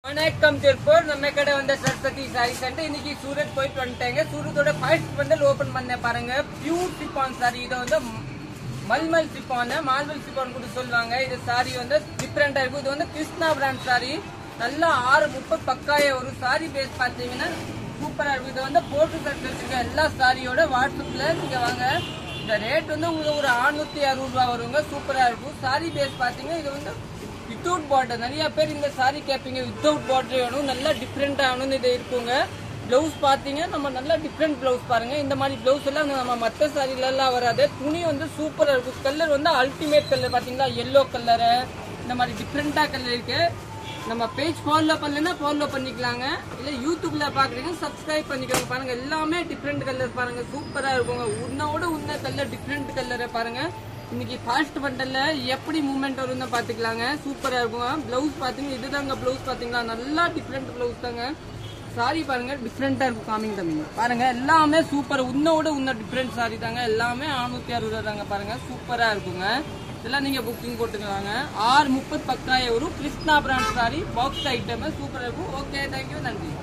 வணக்கம் திருப்பூர். நம்ம கடை வந்து சரஸ்வதி சாரி சென்டர். இன்னைக்கு சூரத் போயிட்டு வந்துட்டாங்க. சூரத்தோட ஃபர்ஸ்ட் பண்டல் ஓபன் பண்ண பாருங்க. Pure சிப்பான் sorry. இது வந்து மல்மல் சிப்பான், மால்மல் சிப்பான் கூட சொல்லுவாங்க. இது சாரி வந்து டிஃப்ரெண்டா இருக்கும். இது வந்து கிருஷ்ணா பிராண்ட் சாரி. நல்லா 630 பக்காய ஒரு சாரி பேஸ் பாத்தீங்கன்னா சூப்பரா இருக்கும். இது வந்து போட்டு கட்டுறதுக்கு எல்லா சாரியோட வாட்ஸ்அப்ல நீங்க வாங்க. இந்த ரேட் வந்து உங்களுக்கு ஒரு 660 ரூபாய் வருங்க. சூப்பரா இருக்கும். சாரி பேஸ் பாத்தீங்கன்னா இது வந்து வித்தவுட் பார்டர். நிறைய பேர் இந்த சாரி கேட்பீங்க, வித்தவுட் பார்டர் வேணும், நல்லா டிஃப்ரெண்டா வேணும்னு இது இருக்குங்க. பிளவுஸ் பாத்தீங்க நம்ம நல்லா டிஃப்ரெண்ட் பிளவுஸ் பாருங்க. இந்த மாதிரி பிளவுஸ் எல்லாம் நம்ம மற்ற சாரில எல்லாம் வராது. துணி வந்து சூப்பரா இருக்கும். கலர் வந்து அல்டிமேட் கலர் பாத்தீங்களா, எல்லோ கலரு, இந்த மாதிரி டிஃப்ரெண்டா கலர் இருக்கு. நம்ம பேஜ் ஃபாலோ பண்ணலன்னா ஃபாலோ பண்ணிக்கலாங்க. இல்ல யூடியூப்ல பாக்குறீங்க சப்ஸ்கிரைப் பண்ணிக்கோங்க. பாருங்க எல்லாமே டிஃப்ரெண்ட் கலர் பாருங்க, சூப்பரா இருக்குங்க. உன்னோட உன்ன கலர் டிஃப்ரெண்ட் கலரை பாருங்க. இன்னைக்கு ஃபாஸ்ட் பண்டல்ல எப்படி மூவ்மெண்ட் வரும்னு பாத்துக்கலாங்க. சூப்பரா இருக்குங்க. பிளவுஸ் பாத்தீங்க, இதுதாங்க பிளவுஸ் பாத்தீங்களா, நல்லா டிஃப்ரெண்ட் பிளவுஸ் தாங்க. சாரி பாருங்க டிஃப்ரெண்டா இருக்கும். காமிங் தம்பிங்க பாருங்க, எல்லாமே சூப்பர். உன்னோட உன்ன டிஃப்ரெண்ட் சாரி தாங்க. எல்லாமே 660 தாங்க. பாருங்க சூப்பரா இருக்குங்க. இதெல்லாம் நீங்க புக்கிங் போட்டுக்கலாங்க. 630 பக்காய ஒரு Krishna brand sorry box item சூப்பரா இருக்கும். ஓகே, தேங்க்யூ, நன்றி.